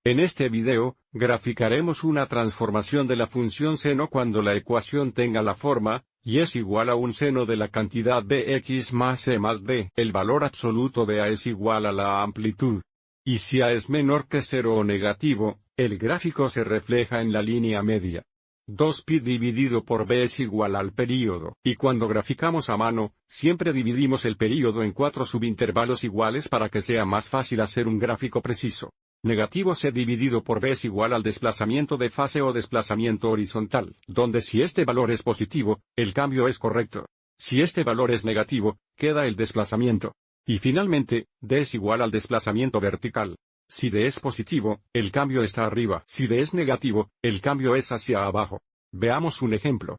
En este video, graficaremos una transformación de la función seno cuando la ecuación tenga la forma, y es igual a un seno de la cantidad bx más c más d. El valor absoluto de a es igual a la amplitud. Y si a es menor que 0 o negativo, el gráfico se refleja en la línea media. 2pi dividido por b es igual al período. Y cuando graficamos a mano, siempre dividimos el período en 4 subintervalos iguales para que sea más fácil hacer un gráfico preciso. Negativo c dividido por b es igual al desplazamiento de fase o desplazamiento horizontal, donde si este valor es positivo, el cambio es correcto. Si este valor es negativo, queda el desplazamiento. Y finalmente, d es igual al desplazamiento vertical. Si d es positivo, el cambio está arriba. Si d es negativo, el cambio es hacia abajo. Veamos un ejemplo.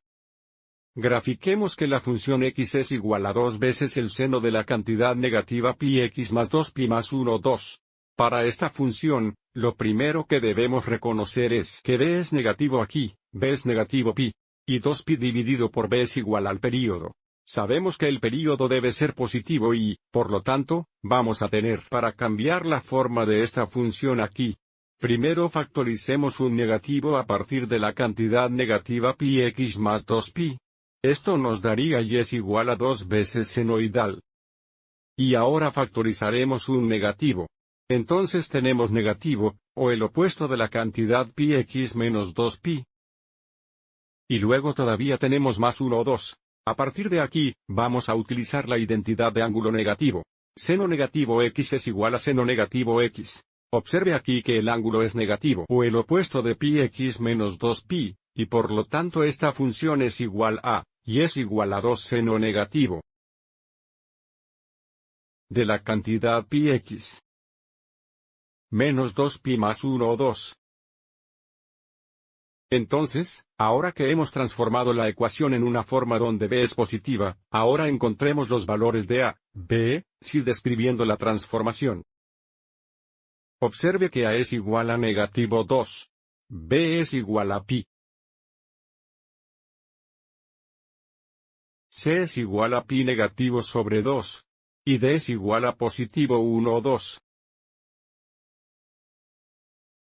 Grafiquemos que la función x es igual a 2 veces el seno de la cantidad negativa pi x más 2pi más 1, 2. Para esta función, lo primero que debemos reconocer es que b es negativo aquí, b es negativo pi, y 2pi dividido por b es igual al período. Sabemos que el período debe ser positivo y, por lo tanto, vamos a tener para cambiar la forma de esta función aquí. Primero factoricemos un negativo a partir de la cantidad negativa pi x más 2pi. Esto nos daría y es igual a 2 veces senoidal. Y ahora factorizaremos un negativo. Entonces tenemos negativo, o el opuesto de la cantidad pi x menos 2pi. Y luego todavía tenemos más 1 o 2. A partir de aquí, vamos a utilizar la identidad de ángulo negativo. Seno negativo x es igual a seno negativo x. Observe aquí que el ángulo es negativo o el opuesto de pi x menos 2pi, y por lo tanto esta función es igual a, y es igual a 2 seno negativo de la cantidad pi x menos 2pi más 1 o 2. Entonces, ahora que hemos transformado la ecuación en una forma donde b es positiva, ahora encontremos los valores de a, b, si describiendo la transformación. Observe que a es igual a negativo 2. B es igual a pi. C es igual a pi negativo sobre 2. Y d es igual a positivo 1 o 2.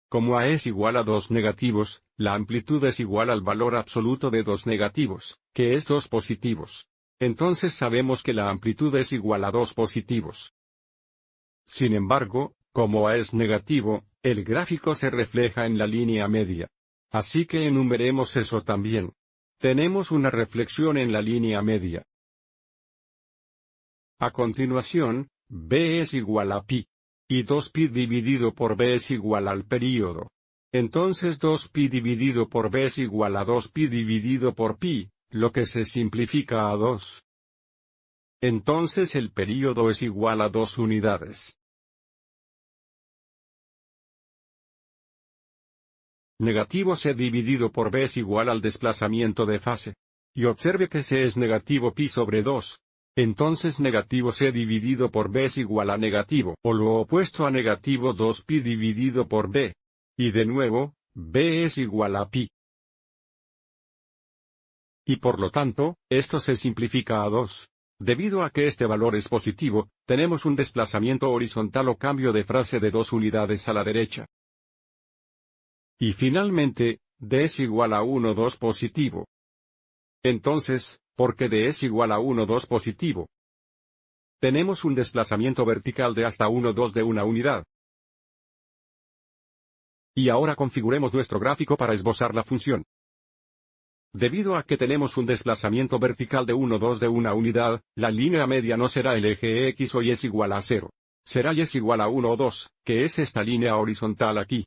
Como a es igual a 2 negativos, la amplitud es igual al valor absoluto de 2 negativos, que es 2 positivos. Entonces sabemos que la amplitud es igual a 2 positivos. Sin embargo, como a es negativo, el gráfico se refleja en la línea media. Así que enumeremos eso también. Tenemos una reflexión en la línea media. A continuación, b es igual a pi. Y 2pi dividido por b es igual al período. Entonces 2pi dividido por b es igual a 2pi dividido por pi, lo que se simplifica a 2. Entonces el período es igual a 2 unidades. Negativo c dividido por b es igual al desplazamiento de fase. Y observe que c es negativo pi sobre 2. Entonces negativo c dividido por b es igual a negativo, o lo opuesto a negativo 2pi dividido por b. Y de nuevo, b es igual a pi. Y por lo tanto, esto se simplifica a 2. Debido a que este valor es positivo, tenemos un desplazamiento horizontal o cambio de fase de 2 unidades a la derecha. Y finalmente, d es igual a 1, 2 positivo. Entonces, porque d es igual a 1, 2 positivo, tenemos un desplazamiento vertical de hasta 1, 2 de una unidad. Y ahora configuremos nuestro gráfico para esbozar la función. Debido a que tenemos un desplazamiento vertical de 1, 2 de una unidad, la línea media no será el eje x o y es igual a 0. Será y es igual a 1 o 2, que es esta línea horizontal aquí.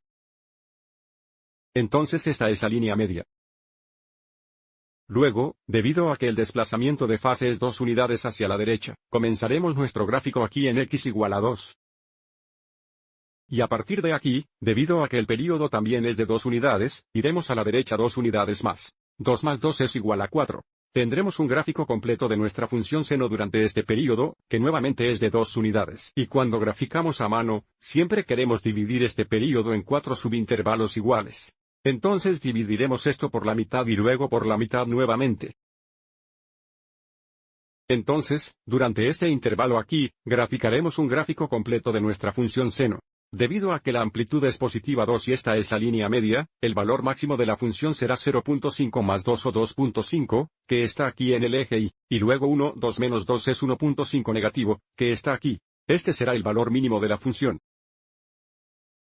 Entonces esta es la línea media. Luego, debido a que el desplazamiento de fase es 2 unidades hacia la derecha, comenzaremos nuestro gráfico aquí en x igual a 2. Y a partir de aquí, debido a que el período también es de 2 unidades, iremos a la derecha 2 unidades más. 2 más 2 es igual a 4. Tendremos un gráfico completo de nuestra función seno durante este período, que nuevamente es de 2 unidades. Y cuando graficamos a mano, siempre queremos dividir este período en 4 subintervalos iguales. Entonces dividiremos esto por la mitad y luego por la mitad nuevamente. Entonces, durante este intervalo aquí, graficaremos un gráfico completo de nuestra función seno. Debido a que la amplitud es positiva 2 y esta es la línea media, el valor máximo de la función será 0.5 más 2 o 2.5, que está aquí en el eje y luego 1, 2 menos 2 es 1.5 negativo, que está aquí. Este será el valor mínimo de la función.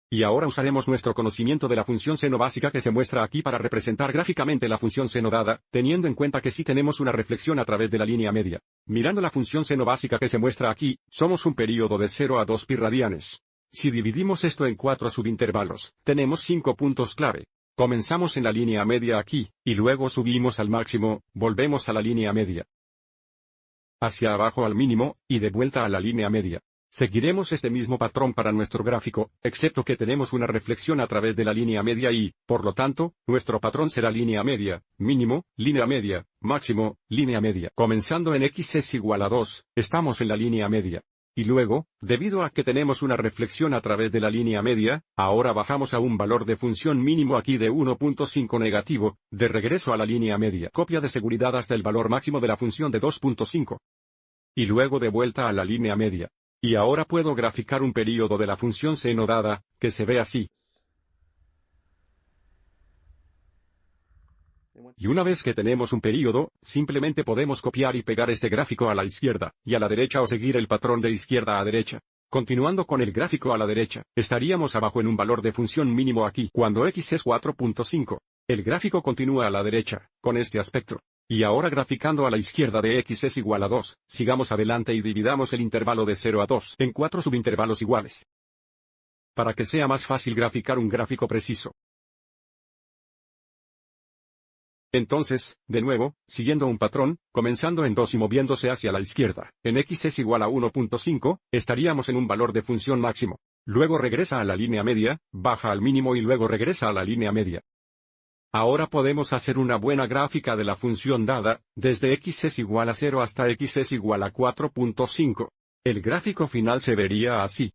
Y ahora usaremos nuestro conocimiento de la función seno básica que se muestra aquí para representar gráficamente la función seno dada, teniendo en cuenta que sí tenemos una reflexión a través de la línea media. Mirando la función seno básica que se muestra aquí, somos un período de 0 a 2 pi radianes. Si dividimos esto en 4 subintervalos, tenemos 5 puntos clave. Comenzamos en la línea media aquí, y luego subimos al máximo, volvemos a la línea media. Hacia abajo al mínimo, y de vuelta a la línea media. Seguiremos este mismo patrón para nuestro gráfico, excepto que tenemos una reflexión a través de la línea media y, por lo tanto, nuestro patrón será línea media, mínimo, línea media, máximo, línea media. Comenzando en x es igual a 2, estamos en la línea media. Y luego, debido a que tenemos una reflexión a través de la línea media, ahora bajamos a un valor de función mínimo aquí de 1.5 negativo, de regreso a la línea media. Copia de seguridad hasta el valor máximo de la función de 2.5. Y luego de vuelta a la línea media. Y ahora puedo graficar un período de la función seno dada, que se ve así. Y una vez que tenemos un período, simplemente podemos copiar y pegar este gráfico a la izquierda, y a la derecha o seguir el patrón de izquierda a derecha. Continuando con el gráfico a la derecha, estaríamos abajo en un valor de función mínimo aquí, cuando x es 4.5. El gráfico continúa a la derecha, con este aspecto. Y ahora graficando a la izquierda de x es igual a 2, sigamos adelante y dividamos el intervalo de 0 a 2 en 4 subintervalos iguales. Para que sea más fácil graficar un gráfico preciso. Entonces, de nuevo, siguiendo un patrón, comenzando en 2 y moviéndose hacia la izquierda, en x es igual a 1.5, estaríamos en un valor de función máximo. Luego regresa a la línea media, baja al mínimo y luego regresa a la línea media. Ahora podemos hacer una buena gráfica de la función dada, desde x es igual a 0 hasta x es igual a 4.5. El gráfico final se vería así.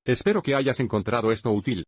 Espero que hayas encontrado esto útil.